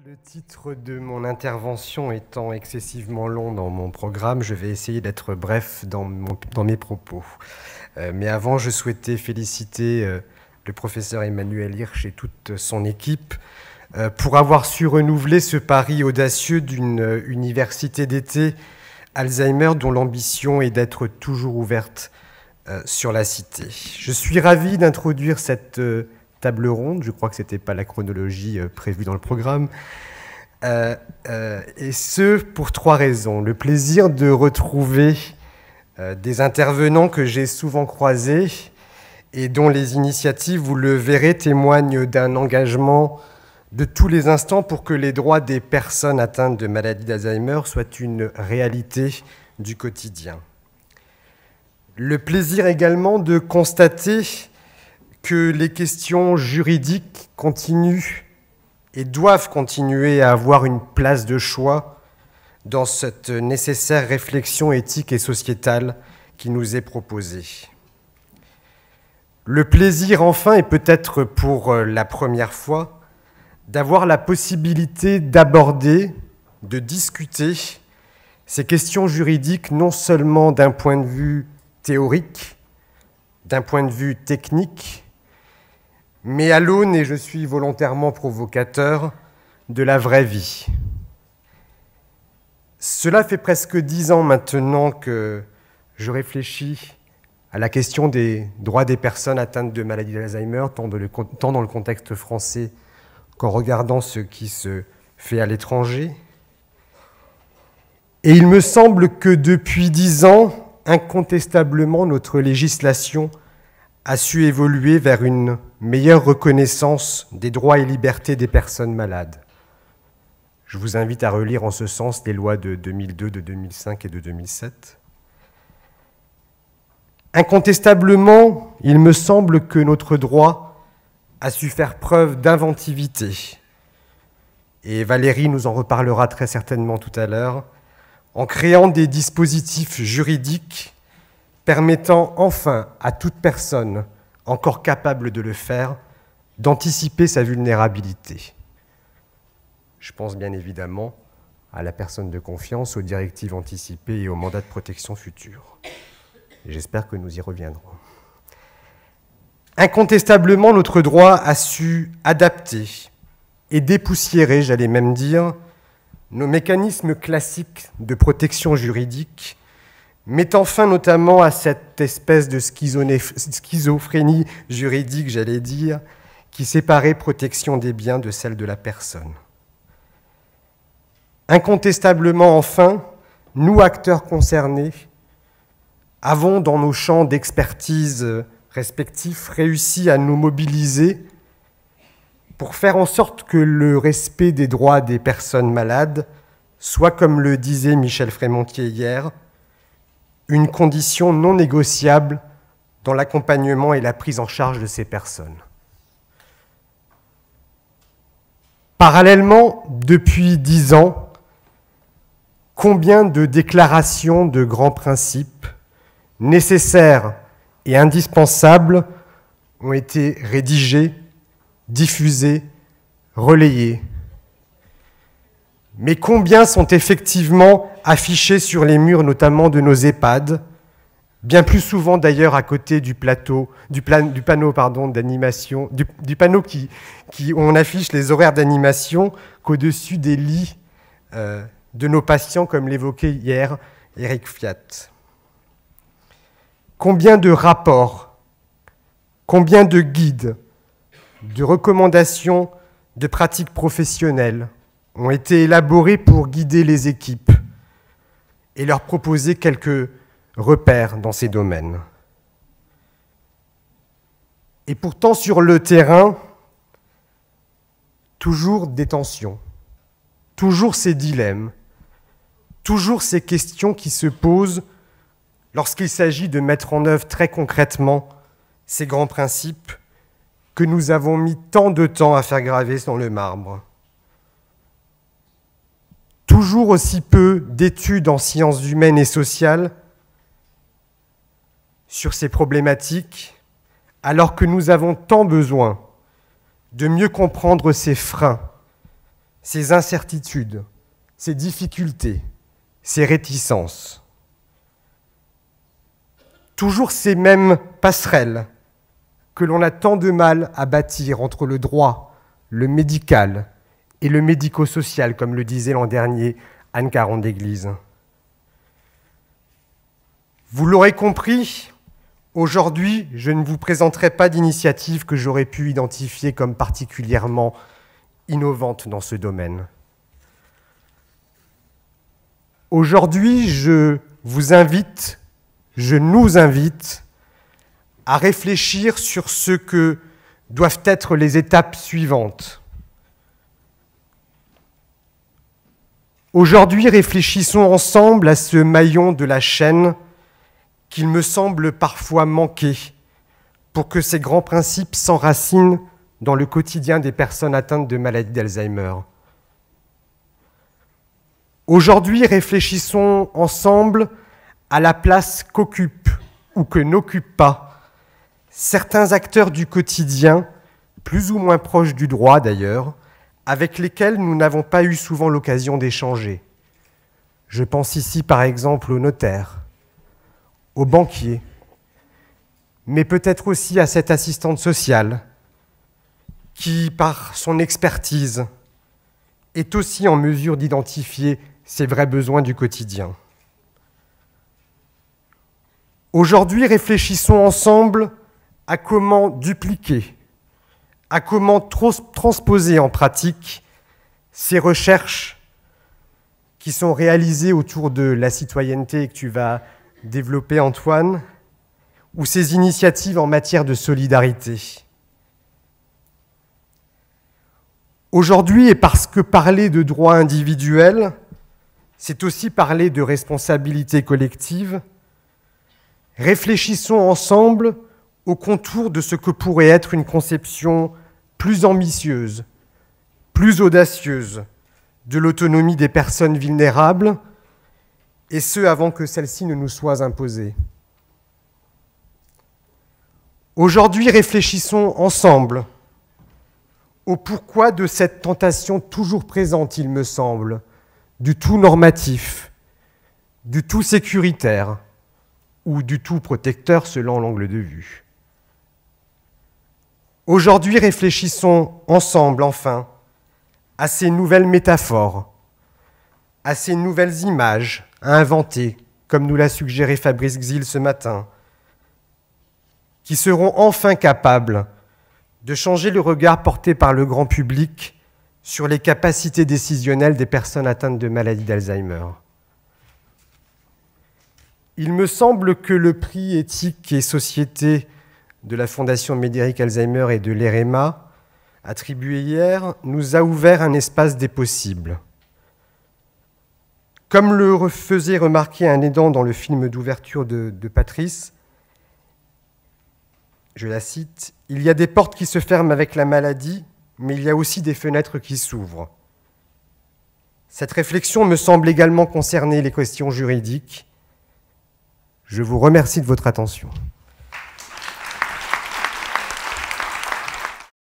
Le titre de mon intervention étant excessivement long dans mon programme, je vais essayer d'être bref dans mes propos. Mais avant, je souhaitais féliciter le professeur Emmanuel Hirsch et toute son équipe pour avoir su renouveler ce pari audacieux d'une université d'été Alzheimer dont l'ambition est d'être toujours ouverte sur la cité. Je suis ravi d'introduire cette table ronde, je crois que ce n'était pas la chronologie prévue dans le programme, et ce pour trois raisons. Le plaisir de retrouver des intervenants que j'ai souvent croisés et dont les initiatives, vous le verrez, témoignent d'un engagement de tous les instants pour que les droits des personnes atteintes de maladie d'Alzheimer soient une réalité du quotidien. Le plaisir également de constater que les questions juridiques continuent et doivent continuer à avoir une place de choix dans cette nécessaire réflexion éthique et sociétale qui nous est proposée. Le plaisir, enfin, et peut-être pour la première fois, d'avoir la possibilité d'aborder, de discuter ces questions juridiques non seulement d'un point de vue théorique, d'un point de vue technique, mais à l'aune, et je suis volontairement provocateur, de la vraie vie. Cela fait presque 10 ans maintenant que je réfléchis à la question des droits des personnes atteintes de maladie d'Alzheimer, tant dans le contexte français qu'en regardant ce qui se fait à l'étranger. Et il me semble que depuis 10 ans, incontestablement, notre législation a su évoluer vers une meilleure reconnaissance des droits et libertés des personnes malades. Je vous invite à relire en ce sens les lois de 2002, de 2005 et de 2007. Incontestablement, il me semble que notre droit a su faire preuve d'inventivité. Et Valérie nous en reparlera très certainement tout à l'heure, en créant des dispositifs juridiques permettant enfin à toute personne encore capable de le faire d'anticiper sa vulnérabilité. Je pense bien évidemment à la personne de confiance, aux directives anticipées et aux mandats de protection futurs. J'espère que nous y reviendrons. Incontestablement, notre droit a su adapter et dépoussiérer, j'allais même dire, nos mécanismes classiques de protection juridique, mettant fin notamment à cette espèce de schizophrénie juridique, j'allais dire, qui séparait protection des biens de celle de la personne. Incontestablement, enfin, nous, acteurs concernés, avons, dans nos champs d'expertise respectifs, réussi à nous mobiliser pour faire en sorte que le respect des droits des personnes malades soit, comme le disait Michel Frémontier hier, une condition non négociable dans l'accompagnement et la prise en charge de ces personnes. Parallèlement, depuis 10 ans, combien de déclarations de grands principes nécessaires et indispensables ont été rédigées, diffusées, relayées. Mais combien sont effectivement affichés sur les murs, notamment de nos EHPAD, bien plus souvent d'ailleurs à côté du panneau d'animation, du panneau où on affiche les horaires d'animation, qu'au-dessus des lits de nos patients, comme l'évoquait hier Eric Fiat. Combien de rapports, combien de guides, de recommandations de pratiques professionnelles ont été élaborés pour guider les équipes et leur proposer quelques repères dans ces domaines. Et pourtant, sur le terrain, toujours des tensions, toujours ces dilemmes, toujours ces questions qui se posent lorsqu'il s'agit de mettre en œuvre très concrètement ces grands principes que nous avons mis tant de temps à faire graver dans le marbre. Toujours aussi peu d'études en sciences humaines et sociales sur ces problématiques, alors que nous avons tant besoin de mieux comprendre ces freins, ses incertitudes, ses difficultés, ses réticences. Toujours ces mêmes passerelles que l'on a tant de mal à bâtir entre le droit, le médical et le médico-social, comme le disait l'an dernier Anne Caron d'Église. Vous l'aurez compris, aujourd'hui, je ne vous présenterai pas d'initiative que j'aurais pu identifier comme particulièrement innovante dans ce domaine. Aujourd'hui, je nous invite à réfléchir sur ce que doivent être les étapes suivantes. Aujourd'hui, réfléchissons ensemble à ce maillon de la chaîne qu'il me semble parfois manquer pour que ces grands principes s'enracinent dans le quotidien des personnes atteintes de maladie d'Alzheimer. Aujourd'hui, réfléchissons ensemble à la place qu'occupent ou que n'occupent pas certains acteurs du quotidien, plus ou moins proches du droit d'ailleurs, avec lesquels nous n'avons pas eu souvent l'occasion d'échanger. Je pense ici par exemple aux notaires, aux banquiers, mais peut-être aussi à cette assistante sociale qui, par son expertise, est aussi en mesure d'identifier ses vrais besoins du quotidien. Aujourd'hui, réfléchissons ensemble à comment dupliquer, à comment transposer en pratique ces recherches qui sont réalisées autour de la citoyenneté que tu vas développer, Antoine, ou ces initiatives en matière de solidarité. Aujourd'hui, et parce que parler de droits individuels, c'est aussi parler de responsabilité collective, réfléchissons ensemble au contour de ce que pourrait être une conception plus ambitieuse, plus audacieuse de l'autonomie des personnes vulnérables, et ce avant que celle-ci ne nous soit imposée. Aujourd'hui, réfléchissons ensemble au pourquoi de cette tentation toujours présente, il me semble, du tout normatif, du tout sécuritaire ou du tout protecteur selon l'angle de vue. Aujourd'hui, réfléchissons ensemble, enfin, à ces nouvelles métaphores, à ces nouvelles images à inventer, comme nous l'a suggéré Fabrice Gzil ce matin, qui seront enfin capables de changer le regard porté par le grand public sur les capacités décisionnelles des personnes atteintes de maladie d'Alzheimer. Il me semble que le prix éthique et société de la Fondation Médéric Alzheimer et de l'EREMA, attribué hier, nous a ouvert un espace des possibles. Comme le faisait remarquer un aidant dans le film d'ouverture de Patrice, je la cite, « Il y a des portes qui se ferment avec la maladie, mais il y a aussi des fenêtres qui s'ouvrent. » Cette réflexion me semble également concerner les questions juridiques. Je vous remercie de votre attention.